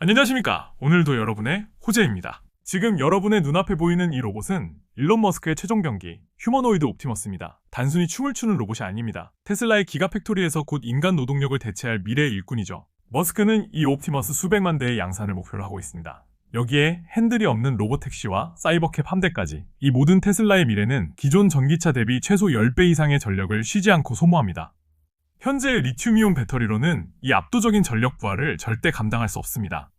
안녕하십니까. 오늘도 여러분의 호재입니다. 지금 여러분의 눈앞에 보이는 이 로봇은 일론 머스크의 최종 병기 휴머노이드 옵티머스입니다. 단순히 춤을 추는 로봇이 아닙니다. 테슬라의 기가팩토리에서 곧 인간 노동력을 대체할 미래의 일꾼이죠. 머스크는 이 옵티머스 수백만 대의 양산을 목표로 하고 있습니다. 여기에 핸들이 없는 로봇택시와 사이버캡 함대까지, 이 모든 테슬라의 미래는 기존 전기차 대비 최소 10배 이상의 전력을 쉬지 않고 소모합니다. 현재의 리튬이온 배터리로는 이 압도적인 전력 부하를 절대 감당할 수 없습니다.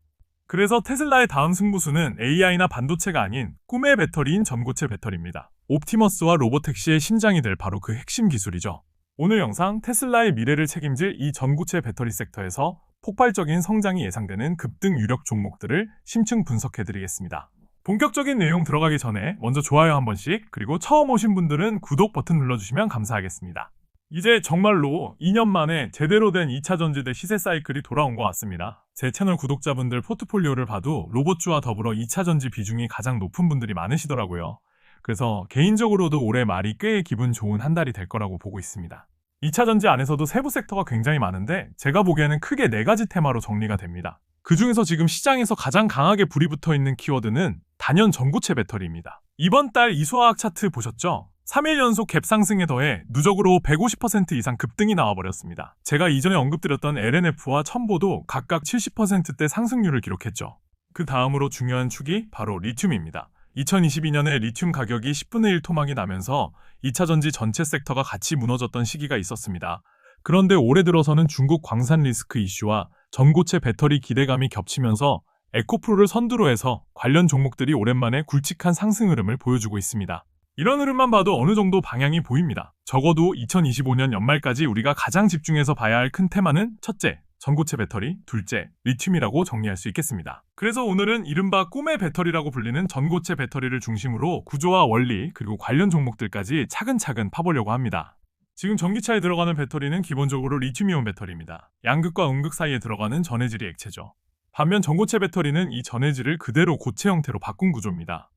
그래서 테슬라의 다음 승부수는 AI나 반도체가 아닌 꿈의 배터리인 전고체 배터리입니다. 옵티머스와 로봇택시의 심장이 될 바로 그 핵심 기술이죠. 오늘 영상 테슬라의 미래를 책임질 이 전고체 배터리 섹터에서 폭발적인 성장이 예상되는 급등 유력 종목들을 심층 분석해드리겠습니다. 본격적인 내용 들어가기 전에 먼저 좋아요 한 번씩, 그리고 처음 오신 분들은 구독 버튼 눌러주시면 감사하겠습니다. 이제 정말로 2년 만에 제대로 된 2차 전지대 시세 사이클이 돌아온 것 같습니다. 제 채널 구독자분들 포트폴리오를 봐도 로봇주와 더불어 2차 전지 비중이 가장 높은 분들이 많으시더라고요. 그래서 개인적으로도 올해 말이 꽤 기분 좋은 한 달이 될 거라고 보고 있습니다. 2차 전지 안에서도 세부 섹터가 굉장히 많은데 제가 보기에는 크게 4가지 테마로 정리가 됩니다. 그 중에서 지금 시장에서 가장 강하게 불이 붙어 있는 키워드는 단연 전고체 배터리입니다. 이번 달 이수화학 차트 보셨죠? 3일 연속 갭 상승에 더해 누적으로 150% 이상 급등이 나와버렸습니다. 제가 이전에 언급드렸던 LNF와 첨보도 각각 70%대 상승률을 기록했죠. 그 다음으로 중요한 축이 바로 리튬입니다. 2022년에 리튬 가격이 10분의 1 토막이 나면서 2차 전지 전체 섹터가 같이 무너졌던 시기가 있었습니다. 그런데 올해 들어서는 중국 광산 리스크 이슈와 전고체 배터리 기대감이 겹치면서 에코프로를 선두로 해서 관련 종목들이 오랜만에 굵직한 상승 흐름을 보여주고 있습니다. 이런 흐름만 봐도 어느 정도 방향이 보입니다. 적어도 2025년 연말까지 우리가 가장 집중해서 봐야 할 큰 테마는 첫째, 전고체 배터리, 둘째, 리튬이라고 정리할 수 있겠습니다. 그래서 오늘은 이른바 꿈의 배터리라고 불리는 전고체 배터리를 중심으로 구조와 원리, 그리고 관련 종목들까지 차근차근 파보려고 합니다. 지금 전기차에 들어가는 배터리는 기본적으로 리튬이온 배터리입니다. 양극과 음극 사이에 들어가는 전해질이 액체죠. 반면 전고체 배터리는 이 전해질을 그대로 고체 형태로 바꾼 구조입니다.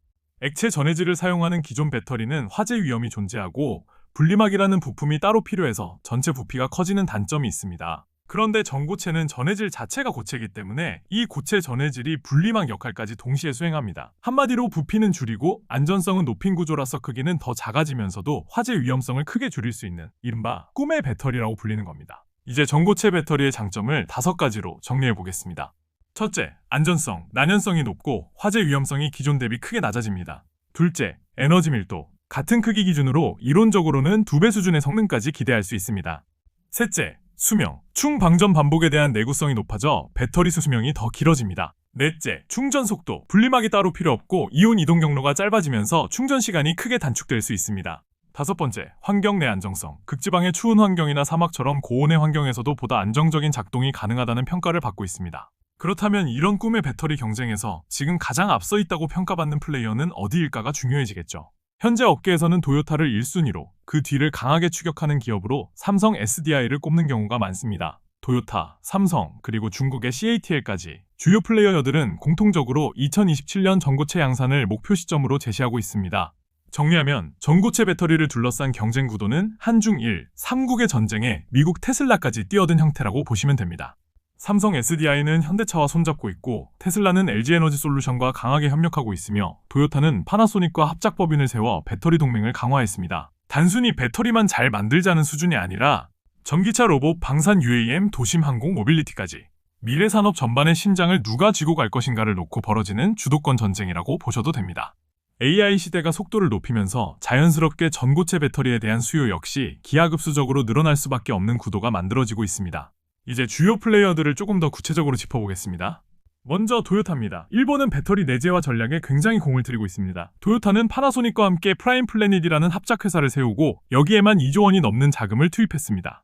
액체 전해질을 사용하는 기존 배터리는 화재 위험이 존재하고 분리막이라는 부품이 따로 필요해서 전체 부피가 커지는 단점이 있습니다. 그런데 전고체는 전해질 자체가 고체이기 때문에 이 고체 전해질이 분리막 역할까지 동시에 수행합니다. 한마디로 부피는 줄이고 안전성은 높인 구조라서 크기는 더 작아지면서도 화재 위험성을 크게 줄일 수 있는 이른바 꿈의 배터리라고 불리는 겁니다. 이제 전고체 배터리의 장점을 5가지로 정리해 보겠습니다. 첫째, 안전성, 난연성이 높고 화재 위험성이 기존 대비 크게 낮아집니다. 둘째, 에너지 밀도, 같은 크기 기준으로 이론적으로는 2배 수준의 성능까지 기대할 수 있습니다. 셋째, 수명, 충방전 반복에 대한 내구성이 높아져 배터리 수명이 더 길어집니다. 넷째, 충전 속도, 분리막이 따로 필요 없고 이온 이동 경로가 짧아지면서 충전 시간이 크게 단축될 수 있습니다. 다섯 번째, 환경 내 안정성, 극지방의 추운 환경이나 사막처럼 고온의 환경에서도 보다 안정적인 작동이 가능하다는 평가를 받고 있습니다. 그렇다면 이런 꿈의 배터리 경쟁에서 지금 가장 앞서 있다고 평가받는 플레이어는 어디일까가 중요해지겠죠. 현재 업계에서는 도요타를 1순위로, 그 뒤를 강하게 추격하는 기업으로 삼성 SDI를 꼽는 경우가 많습니다. 도요타, 삼성, 그리고 중국의 CATL까지 주요 플레이어들은 공통적으로 2027년 전고체 양산을 목표 시점으로 제시하고 있습니다. 정리하면 전고체 배터리를 둘러싼 경쟁 구도는 한중일, 3국의 전쟁에 미국 테슬라까지 뛰어든 형태라고 보시면 됩니다. 삼성 SDI는 현대차와 손잡고 있고 테슬라는 LG에너지솔루션과 강하게 협력하고 있으며 도요타는 파나소닉과 합작 법인을 세워 배터리 동맹을 강화했습니다. 단순히 배터리만 잘 만들자는 수준이 아니라 전기차 로봇, 방산 UAM, 도심 항공, 모빌리티까지 미래 산업 전반의 심장을 누가 쥐고 갈 것인가를 놓고 벌어지는 주도권 전쟁이라고 보셔도 됩니다. AI 시대가 속도를 높이면서 자연스럽게 전고체 배터리에 대한 수요 역시 기하급수적으로 늘어날 수밖에 없는 구도가 만들어지고 있습니다. 이제 주요 플레이어들을 조금 더 구체적으로 짚어보겠습니다. 먼저 도요타입니다. 일본은 배터리 내재화 전략에 굉장히 공을 들이고 있습니다. 도요타는 파나소닉과 함께 프라임 플래닛이라는 합작회사를 세우고 여기에만 2조 원이 넘는 자금을 투입했습니다.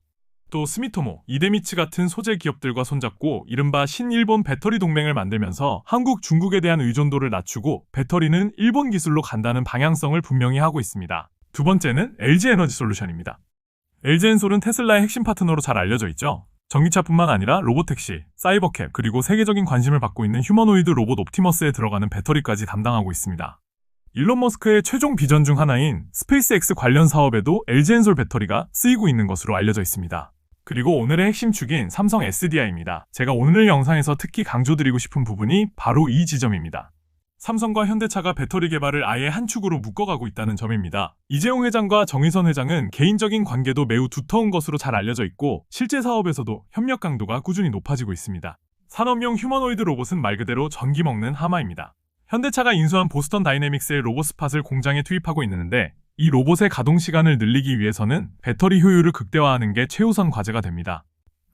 또 스미토모, 이데미츠 같은 소재 기업들과 손잡고 이른바 신일본 배터리 동맹을 만들면서 한국, 중국에 대한 의존도를 낮추고 배터리는 일본 기술로 간다는 방향성을 분명히 하고 있습니다. 두 번째는 LG에너지솔루션입니다. LG엔솔은 테슬라의 핵심 파트너로 잘 알려져 있죠. 전기차뿐만 아니라 로봇택시, 사이버캡, 그리고 세계적인 관심을 받고 있는 휴머노이드 로봇 옵티머스에 들어가는 배터리까지 담당하고 있습니다. 일론 머스크의 최종 비전 중 하나인 스페이스X 관련 사업에도 LG엔솔 배터리가 쓰이고 있는 것으로 알려져 있습니다. 그리고 오늘의 핵심 축인 삼성 SDI입니다. 제가 오늘 영상에서 특히 강조드리고 싶은 부분이 바로 이 지점입니다. 삼성과 현대차가 배터리 개발을 아예 한 축으로 묶어가고 있다는 점입니다. 이재용 회장과 정의선 회장은 개인적인 관계도 매우 두터운 것으로 잘 알려져 있고 실제 사업에서도 협력 강도가 꾸준히 높아지고 있습니다. 산업용 휴머노이드 로봇은 말 그대로 전기 먹는 하마입니다. 현대차가 인수한 보스턴 다이내믹스의 로봇 스팟을 공장에 투입하고 있는데 이 로봇의 가동 시간을 늘리기 위해서는 배터리 효율을 극대화하는 게 최우선 과제가 됩니다.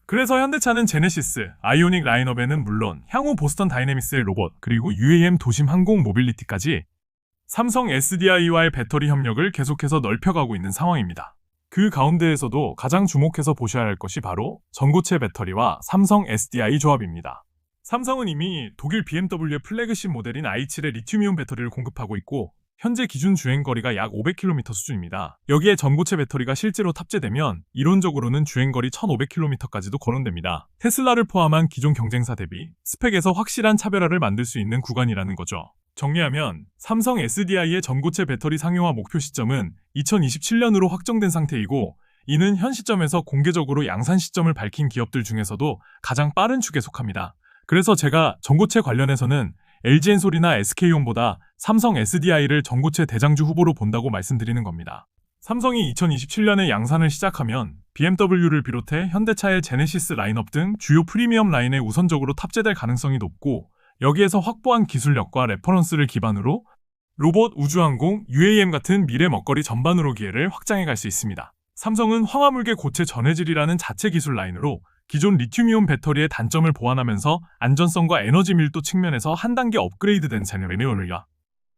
그래서 현대차는 제네시스, 아이오닉 라인업에는 물론 향후 보스턴 다이내믹스의 로봇, 그리고 UAM 도심 항공 모빌리티까지 삼성 SDI와의 배터리 협력을 계속해서 넓혀가고 있는 상황입니다. 그 가운데에서도 가장 주목해서 보셔야 할 것이 바로 전고체 배터리와 삼성 SDI 조합입니다. 삼성은 이미 독일 BMW의 플래그십 모델인 i7의 리튬이온 배터리를 공급하고 있고 현재 기준 주행거리가 약 500km 수준입니다. 여기에 전고체 배터리가 실제로 탑재되면 이론적으로는 주행거리 1500km까지도 거론됩니다. 테슬라를 포함한 기존 경쟁사 대비 스펙에서 확실한 차별화를 만들 수 있는 구간이라는 거죠. 정리하면 삼성 SDI의 전고체 배터리 상용화 목표 시점은 2027년으로 확정된 상태이고 이는 현 시점에서 공개적으로 양산 시점을 밝힌 기업들 중에서도 가장 빠른 축에 속합니다. 그래서 제가 전고체 관련해서는 LG엔솔이나 SK온보다 삼성 SDI를 전고체 대장주 후보로 본다고 말씀드리는 겁니다. 삼성이 2027년에 양산을 시작하면 BMW를 비롯해 현대차의 제네시스 라인업 등 주요 프리미엄 라인에 우선적으로 탑재될 가능성이 높고 여기에서 확보한 기술력과 레퍼런스를 기반으로 로봇, 우주항공, UAM 같은 미래 먹거리 전반으로 기회를 확장해 갈 수 있습니다. 삼성은 황화물계 고체 전해질이라는 자체 기술 라인으로 기존 리튬이온 배터리의 단점을 보완하면서 안전성과 에너지 밀도 측면에서 한 단계 업그레이드된 제네레이션과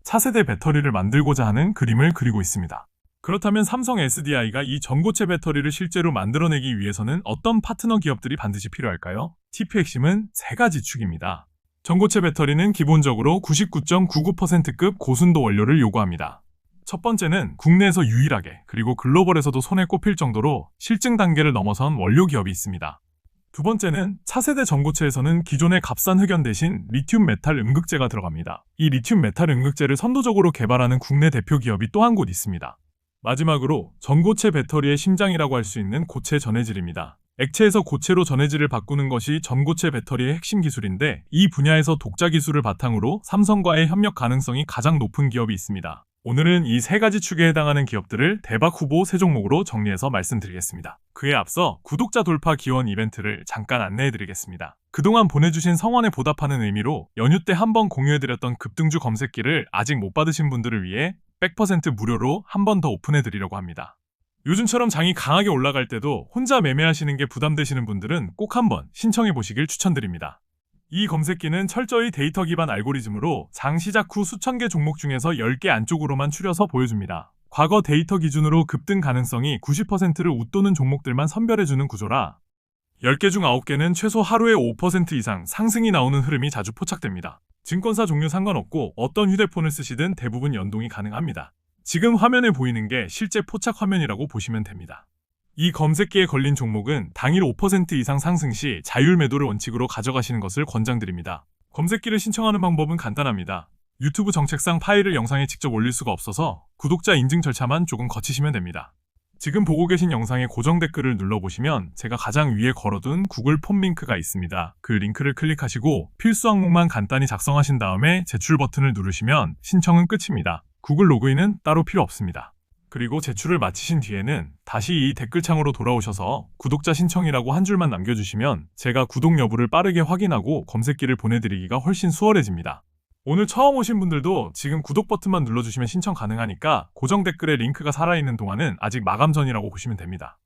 차세대 배터리를 만들고자 하는 그림을 그리고 있습니다. 그렇다면 삼성 SDI가 이 전고체 배터리를 실제로 만들어내기 위해서는 어떤 파트너 기업들이 반드시 필요할까요? TP 핵심은 세 가지 축입니다. 전고체 배터리는 기본적으로 99.99%급 고순도 원료를 요구합니다. 첫 번째는 국내에서 유일하게 그리고 글로벌에서도 손에 꼽힐 정도로 실증 단계를 넘어선 원료 기업이 있습니다. 두 번째는 차세대 전고체에서는 기존의 값싼 흑연 대신 리튬 메탈 음극재가 들어갑니다. 이 리튬 메탈 음극재를 선도적으로 개발하는 국내 대표 기업이 또 한 곳 있습니다. 마지막으로 전고체 배터리의 심장이라고 할 수 있는 고체 전해질입니다. 액체에서 고체로 전해질을 바꾸는 것이 전고체 배터리의 핵심 기술인데 이 분야에서 독자 기술을 바탕으로 삼성과의 협력 가능성이 가장 높은 기업이 있습니다. 오늘은 이 세 가지 축에 해당하는 기업들을 대박 후보 세 종목으로 정리해서 말씀드리겠습니다. 그에 앞서 구독자 돌파 기원 이벤트를 잠깐 안내해드리겠습니다. 그동안 보내주신 성원에 보답하는 의미로 연휴 때 한번 공유해드렸던 급등주 검색기를 아직 못 받으신 분들을 위해 100% 무료로 한 번 더 오픈해드리려고 합니다. 요즘처럼 장이 강하게 올라갈 때도 혼자 매매하시는 게 부담되시는 분들은 꼭 한번 신청해보시길 추천드립니다. 이 검색기는 철저히 데이터 기반 알고리즘으로 장 시작 후 수천 개 종목 중에서 10개 안쪽으로만 추려서 보여줍니다. 과거 데이터 기준으로 급등 가능성이 90%를 웃도는 종목들만 선별해주는 구조라 10개 중 9개는 최소 하루에 5% 이상 상승이 나오는 흐름이 자주 포착됩니다. 증권사 종류 상관없고 어떤 휴대폰을 쓰시든 대부분 연동이 가능합니다. 지금 화면에 보이는 게 실제 포착 화면이라고 보시면 됩니다. 이 검색기에 걸린 종목은 당일 5% 이상 상승 시 자율 매도를 원칙으로 가져가시는 것을 권장드립니다. 검색기를 신청하는 방법은 간단합니다. 유튜브 정책상 파일을 영상에 직접 올릴 수가 없어서 구독자 인증 절차만 조금 거치시면 됩니다. 지금 보고 계신 영상의 고정 댓글을 눌러보시면 제가 가장 위에 걸어둔 구글 폼 링크가 있습니다. 그 링크를 클릭하시고 필수 항목만 간단히 작성하신 다음에 제출 버튼을 누르시면 신청은 끝입니다. 구글 로그인은 따로 필요 없습니다. 그리고 제출을 마치신 뒤에는 다시 이 댓글창으로 돌아오셔서 구독자 신청이라고 한 줄만 남겨주시면 제가 구독 여부를 빠르게 확인하고 검색기를 보내드리기가 훨씬 수월해집니다. 오늘 처음 오신 분들도 지금 구독 버튼만 눌러주시면 신청 가능하니까 고정 댓글에 링크가 살아있는 동안은 아직 마감 전이라고 보시면 됩니다.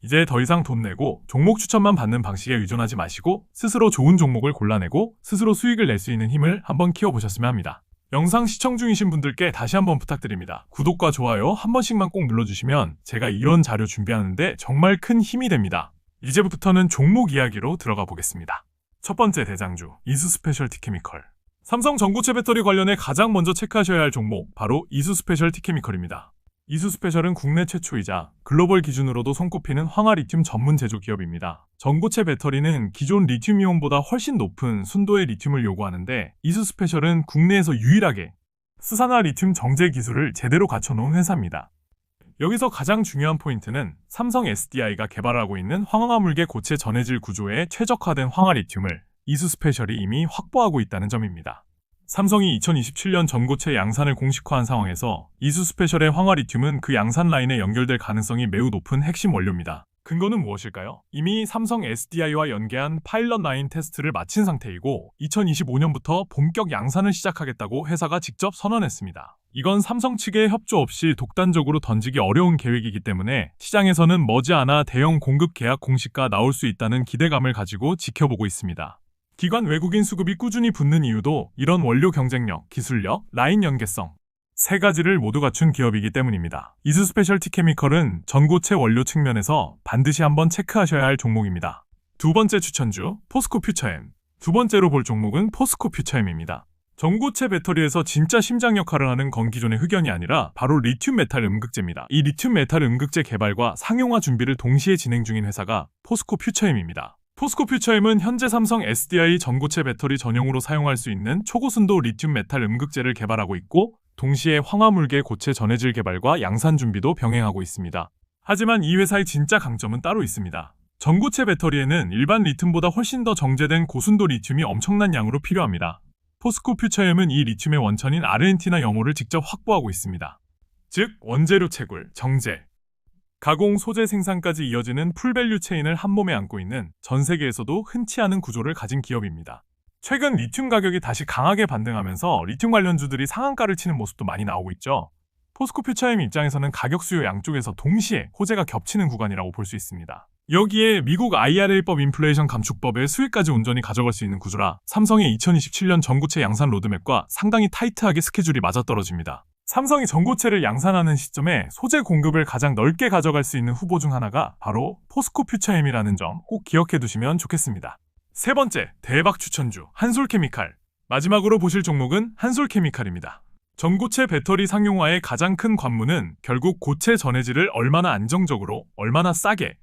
이제 더 이상 돈 내고 종목 추천만 받는 방식에 의존하지 마시고 스스로 좋은 종목을 골라내고 스스로 수익을 낼 수 있는 힘을 한번 키워보셨으면 합니다. 영상 시청 중이신 분들께 다시 한번 부탁드립니다. 구독과 좋아요 한 번씩만 꼭 눌러주시면 제가 이런 자료 준비하는데 정말 큰 힘이 됩니다. 이제부터는 종목 이야기로 들어가 보겠습니다. 첫 번째 대장주, 이수스페셜티 케미컬. 삼성 전고체 배터리 관련해 가장 먼저 체크하셔야 할 종목, 바로 이수스페셜티 케미컬입니다. 이수스페셜은 국내 최초이자 글로벌 기준으로도 손꼽히는 황화리튬 전문 제조 기업입니다. 전고체 배터리는 기존 리튬이온보다 훨씬 높은 순도의 리튬을 요구하는데 이수스페셜은 국내에서 유일하게 스산화 리튬 정제 기술을 제대로 갖춰놓은 회사입니다. 여기서 가장 중요한 포인트는 삼성 SDI가 개발하고 있는 황화물계 고체 전해질 구조에 최적화된 황화리튬을 이수스페셜이 이미 확보하고 있다는 점입니다. 삼성이 2027년 전고체 양산을 공식화한 상황에서 이수스페셜의 황화리튬은 그 양산 라인에 연결될 가능성이 매우 높은 핵심 원료입니다. 근거는 무엇일까요? 이미 삼성 SDI와 연계한 파일럿 라인 테스트를 마친 상태이고 2025년부터 본격 양산을 시작하겠다고 회사가 직접 선언했습니다. 이건 삼성 측의 협조 없이 독단적으로 던지기 어려운 계획이기 때문에 시장에서는 머지않아 대형 공급 계약 공시가 나올 수 있다는 기대감을 가지고 지켜보고 있습니다. 기관 외국인 수급이 꾸준히 붙는 이유도 이런 원료 경쟁력, 기술력, 라인 연계성 세 가지를 모두 갖춘 기업이기 때문입니다. 이수스페셜티 케미컬은 전고체 원료 측면에서 반드시 한번 체크하셔야 할 종목입니다. 두 번째 추천주, 포스코퓨처엠. 두 번째로 볼 종목은 포스코퓨처엠입니다. 전고체 배터리에서 진짜 심장 역할을 하는 건 기존의 흑연이 아니라 바로 리튬 메탈 음극재입니다. 이 리튬 메탈 음극재 개발과 상용화 준비를 동시에 진행 중인 회사가 포스코퓨처엠입니다. 포스코퓨처엠은 현재 삼성 SDI 전고체 배터리 전용으로 사용할 수 있는 초고순도 리튬 메탈 음극재를 개발하고 있고 동시에 황화물계 고체 전해질 개발과 양산 준비도 병행하고 있습니다. 하지만 이 회사의 진짜 강점은 따로 있습니다. 전고체 배터리에는 일반 리튬보다 훨씬 더 정제된 고순도 리튬이 엄청난 양으로 필요합니다. 포스코퓨처엠은 이 리튬의 원천인 아르헨티나 영호를 직접 확보하고 있습니다. 즉, 원재료 채굴, 정제, 가공, 소재 생산까지 이어지는 풀밸류 체인을 한 몸에 안고 있는 전 세계에서도 흔치 않은 구조를 가진 기업입니다. 최근 리튬 가격이 다시 강하게 반등하면서 리튬 관련주들이 상한가를 치는 모습도 많이 나오고 있죠. 포스코퓨처엠 입장에서는 가격 수요 양쪽에서 동시에 호재가 겹치는 구간이라고 볼 수 있습니다. 여기에 미국 IRA법 인플레이션 감축법의 수익까지 온전히 가져갈 수 있는 구조라 삼성의 2027년 전고체 양산 로드맵과 상당히 타이트하게 스케줄이 맞아떨어집니다. 삼성이 전고체를 양산하는 시점에 소재 공급을 가장 넓게 가져갈 수 있는 후보 중 하나가 바로 포스코퓨처엠이라는 점 꼭 기억해 두시면 좋겠습니다. 세 번째, 대박 추천주, 한솔케미칼. 마지막으로 보실 종목은 한솔케미칼입니다. 전고체 배터리 상용화의 가장 큰 관문은 결국 고체 전해질을 얼마나 안정적으로, 얼마나 싸게,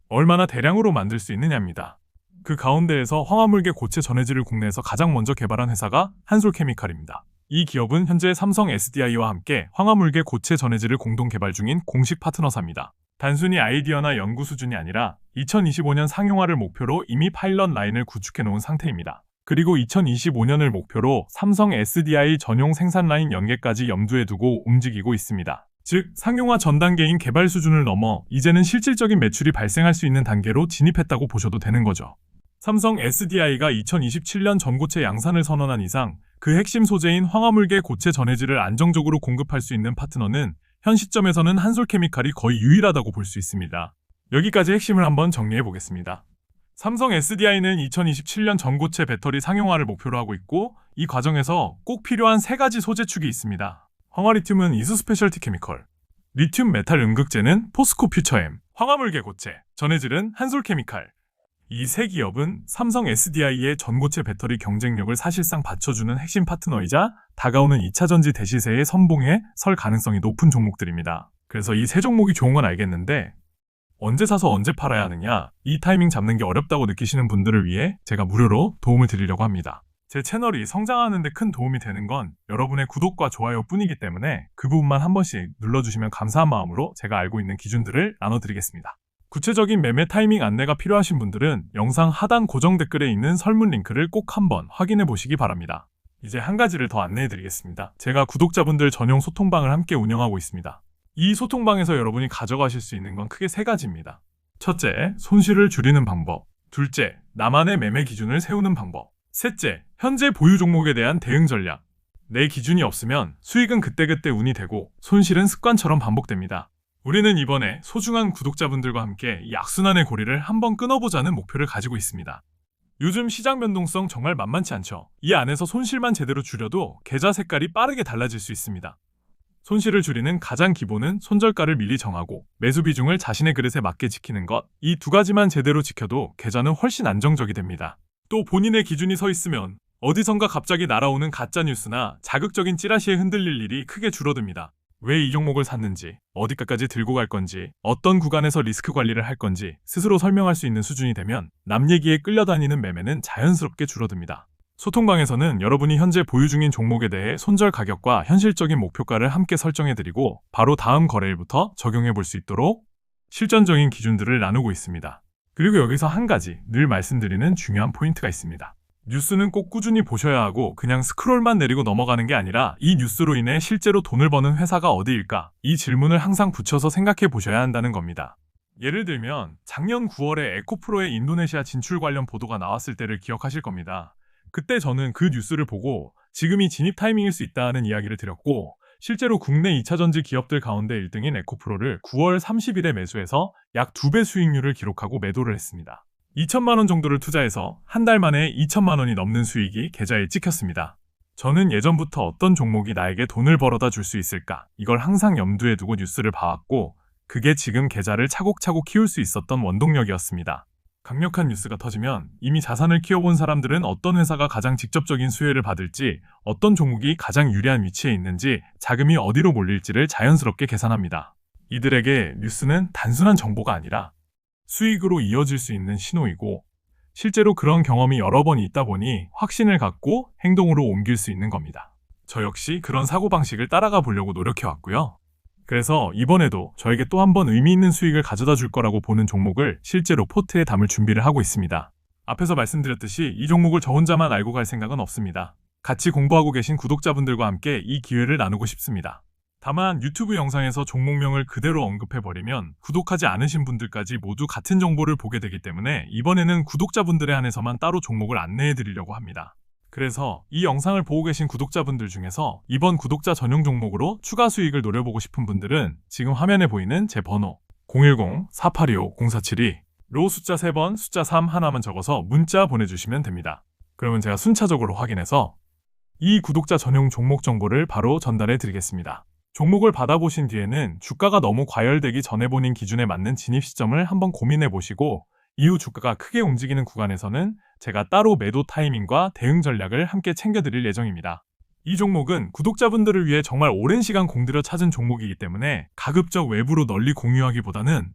얼마나 대량으로 만들 수 있느냐입니다. 그 가운데에서 황화물계 고체 전해질을 국내에서 가장 먼저 개발한 회사가 한솔케미칼입니다. 이 기업은 현재 삼성 SDI와 함께 황화물계 고체 전해질을 공동 개발 중인 공식 파트너사입니다. 단순히 아이디어나 연구 수준이 아니라 2025년 상용화를 목표로 이미 파일럿 라인을 구축해 놓은 상태입니다. 그리고 2025년을 목표로 삼성 SDI 전용 생산 라인 연계까지 염두에 두고 움직이고 있습니다. 즉, 상용화 전 단계인 개발 수준을 넘어 이제는 실질적인 매출이 발생할 수 있는 단계로 진입했다고 보셔도 되는 거죠. 삼성 SDI가 2027년 전고체 양산을 선언한 이상 그 핵심 소재인 황화물계 고체 전해질을 안정적으로 공급할 수 있는 파트너는 현 시점에서는 한솔케미칼이 거의 유일하다고 볼 수 있습니다. 여기까지 핵심을 한번 정리해 보겠습니다. 삼성 SDI는 2027년 전고체 배터리 상용화를 목표로 하고 있고 이 과정에서 꼭 필요한 세 가지 소재축이 있습니다. 황화리튬은 이수스페셜티 케미컬, 리튬 메탈 음극재는 포스코퓨처엠, 황화물계 고체, 전해질은 한솔케미칼. 이 세 기업은 삼성 SDI의 전고체 배터리 경쟁력을 사실상 받쳐주는 핵심 파트너이자 다가오는 2차 전지 대시세의 선봉에 설 가능성이 높은 종목들입니다. 그래서 이 세 종목이 좋은 건 알겠는데 언제 사서 언제 팔아야 하느냐, 이 타이밍 잡는 게 어렵다고 느끼시는 분들을 위해 제가 무료로 도움을 드리려고 합니다. 제 채널이 성장하는 데 큰 도움이 되는 건 여러분의 구독과 좋아요 뿐이기 때문에 그 부분만 한 번씩 눌러주시면 감사한 마음으로 제가 알고 있는 기준들을 나눠드리겠습니다. 구체적인 매매 타이밍 안내가 필요하신 분들은 영상 하단 고정 댓글에 있는 설문 링크를 꼭 한번 확인해 보시기 바랍니다. 이제 한 가지를 더 안내해 드리겠습니다. 제가 구독자분들 전용 소통방을 함께 운영하고 있습니다. 이 소통방에서 여러분이 가져가실 수 있는 건 크게 세 가지입니다. 첫째, 손실을 줄이는 방법. 둘째, 나만의 매매 기준을 세우는 방법. 셋째, 현재 보유 종목에 대한 대응 전략. 내 기준이 없으면 수익은 그때그때 운이 되고 손실은 습관처럼 반복됩니다. 우리는 이번에 소중한 구독자분들과 함께 이 악순환의 고리를 한번 끊어보자는 목표를 가지고 있습니다. 요즘 시장 변동성 정말 만만치 않죠. 이 안에서 손실만 제대로 줄여도 계좌 색깔이 빠르게 달라질 수 있습니다. 손실을 줄이는 가장 기본은 손절가를 미리 정하고 매수 비중을 자신의 그릇에 맞게 지키는 것. 이 두 가지만 제대로 지켜도 계좌는 훨씬 안정적이 됩니다. 또 본인의 기준이 서 있으면 어디선가 갑자기 날아오는 가짜뉴스나 자극적인 찌라시에 흔들릴 일이 크게 줄어듭니다. 왜 이 종목을 샀는지, 어디까지 들고 갈 건지, 어떤 구간에서 리스크 관리를 할 건지 스스로 설명할 수 있는 수준이 되면 남 얘기에 끌려다니는 매매는 자연스럽게 줄어듭니다. 소통방에서는 여러분이 현재 보유 중인 종목에 대해 손절 가격과 현실적인 목표가를 함께 설정해드리고 바로 다음 거래일부터 적용해볼 수 있도록 실전적인 기준들을 나누고 있습니다. 그리고 여기서 한 가지 늘 말씀드리는 중요한 포인트가 있습니다. 뉴스는 꼭 꾸준히 보셔야 하고 그냥 스크롤만 내리고 넘어가는 게 아니라 이 뉴스로 인해 실제로 돈을 버는 회사가 어디일까? 이 질문을 항상 붙여서 생각해 보셔야 한다는 겁니다. 예를 들면 작년 9월에 에코프로의 인도네시아 진출 관련 보도가 나왔을 때를 기억하실 겁니다. 그때 저는 그 뉴스를 보고 지금이 진입 타이밍일 수 있다는 이야기를 드렸고 실제로 국내 2차 전지 기업들 가운데 1등인 에코프로를 9월 30일에 매수해서 약 2배 수익률을 기록하고 매도를 했습니다. 2천만 원 정도를 투자해서 한 달 만에 2천만 원이 넘는 수익이 계좌에 찍혔습니다. 저는 예전부터 어떤 종목이 나에게 돈을 벌어다 줄 수 있을까 이걸 항상 염두에 두고 뉴스를 봐왔고 그게 지금 계좌를 차곡차곡 키울 수 있었던 원동력이었습니다. 강력한 뉴스가 터지면 이미 자산을 키워본 사람들은 어떤 회사가 가장 직접적인 수혜를 받을지, 어떤 종목이 가장 유리한 위치에 있는지, 자금이 어디로 몰릴지를 자연스럽게 계산합니다. 이들에게 뉴스는 단순한 정보가 아니라 수익으로 이어질 수 있는 신호이고 실제로 그런 경험이 여러 번 있다 보니 확신을 갖고 행동으로 옮길 수 있는 겁니다. 저 역시 그런 사고방식을 따라가 보려고 노력해왔고요. 그래서 이번에도 저에게 또 한 번 의미 있는 수익을 가져다 줄 거라고 보는 종목을 실제로 포트에 담을 준비를 하고 있습니다. 앞에서 말씀드렸듯이 이 종목을 저 혼자만 알고 갈 생각은 없습니다. 같이 공부하고 계신 구독자분들과 함께 이 기회를 나누고 싶습니다. 다만 유튜브 영상에서 종목명을 그대로 언급해버리면 구독하지 않으신 분들까지 모두 같은 정보를 보게 되기 때문에 이번에는 구독자분들에 한해서만 따로 종목을 안내해드리려고 합니다. 그래서 이 영상을 보고 계신 구독자분들 중에서 이번 구독자 전용 종목으로 추가 수익을 노려보고 싶은 분들은 지금 화면에 보이는 제 번호 010-4825-0472로 숫자 3번, 숫자 3 하나만 적어서 문자 보내주시면 됩니다. 그러면 제가 순차적으로 확인해서 이 구독자 전용 종목 정보를 바로 전달해 드리겠습니다. 종목을 받아보신 뒤에는 주가가 너무 과열되기 전에 본인 기준에 맞는 진입 시점을 한번 고민해 보시고 이후 주가가 크게 움직이는 구간에서는 제가 따로 매도 타이밍과 대응 전략을 함께 챙겨드릴 예정입니다. 이 종목은 구독자분들을 위해 정말 오랜 시간 공들여 찾은 종목이기 때문에 가급적 외부로 널리 공유하기보다는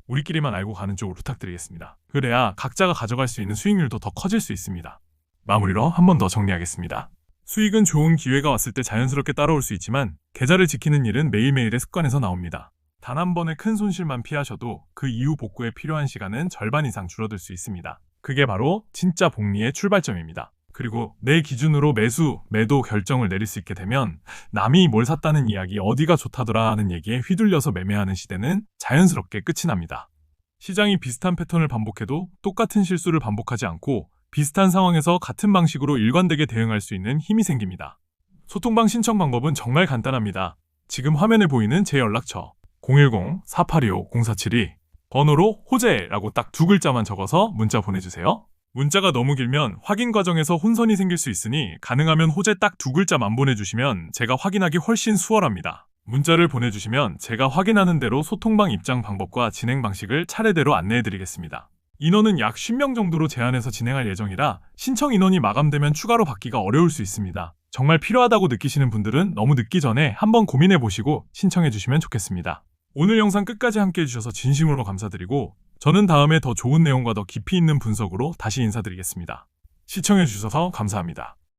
우리끼리만 알고 가는 쪽으로 부탁드리겠습니다. 그래야 각자가 가져갈 수 있는 수익률도 더 커질 수 있습니다. 마무리로 한 번 더 정리하겠습니다. 수익은 좋은 기회가 왔을 때 자연스럽게 따라올 수 있지만 계좌를 지키는 일은 매일매일의 습관에서 나옵니다. 단 한 번의 큰 손실만 피하셔도 그 이후 복구에 필요한 시간은 절반 이상 줄어들 수 있습니다. 그게 바로 진짜 복리의 출발점입니다. 그리고 내 기준으로 매수, 매도 결정을 내릴 수 있게 되면 남이 뭘 샀다는 이야기, 어디가 좋다더라 하는 얘기에 휘둘려서 매매하는 시대는 자연스럽게 끝이 납니다. 시장이 비슷한 패턴을 반복해도 똑같은 실수를 반복하지 않고 비슷한 상황에서 같은 방식으로 일관되게 대응할 수 있는 힘이 생깁니다. 소통방 신청 방법은 정말 간단합니다. 지금 화면에 보이는 제 연락처 010-4825-0472 번호로 호재라고 딱 2글자만 적어서 문자 보내주세요. 문자가 너무 길면 확인 과정에서 혼선이 생길 수 있으니 가능하면 호재 딱 2글자만 보내주시면 제가 확인하기 훨씬 수월합니다. 문자를 보내주시면 제가 확인하는 대로 소통방 입장 방법과 진행 방식을 차례대로 안내해드리겠습니다. 인원은 약 10명 정도로 제한해서 진행할 예정이라 신청 인원이 마감되면 추가로 받기가 어려울 수 있습니다. 정말 필요하다고 느끼시는 분들은 너무 늦기 전에 한번 고민해보시고 신청해주시면 좋겠습니다. 오늘 영상 끝까지 함께 해주셔서 진심으로 감사드리고 저는 다음에 더 좋은 내용과 더 깊이 있는 분석으로 다시 인사드리겠습니다. 시청해주셔서 감사합니다.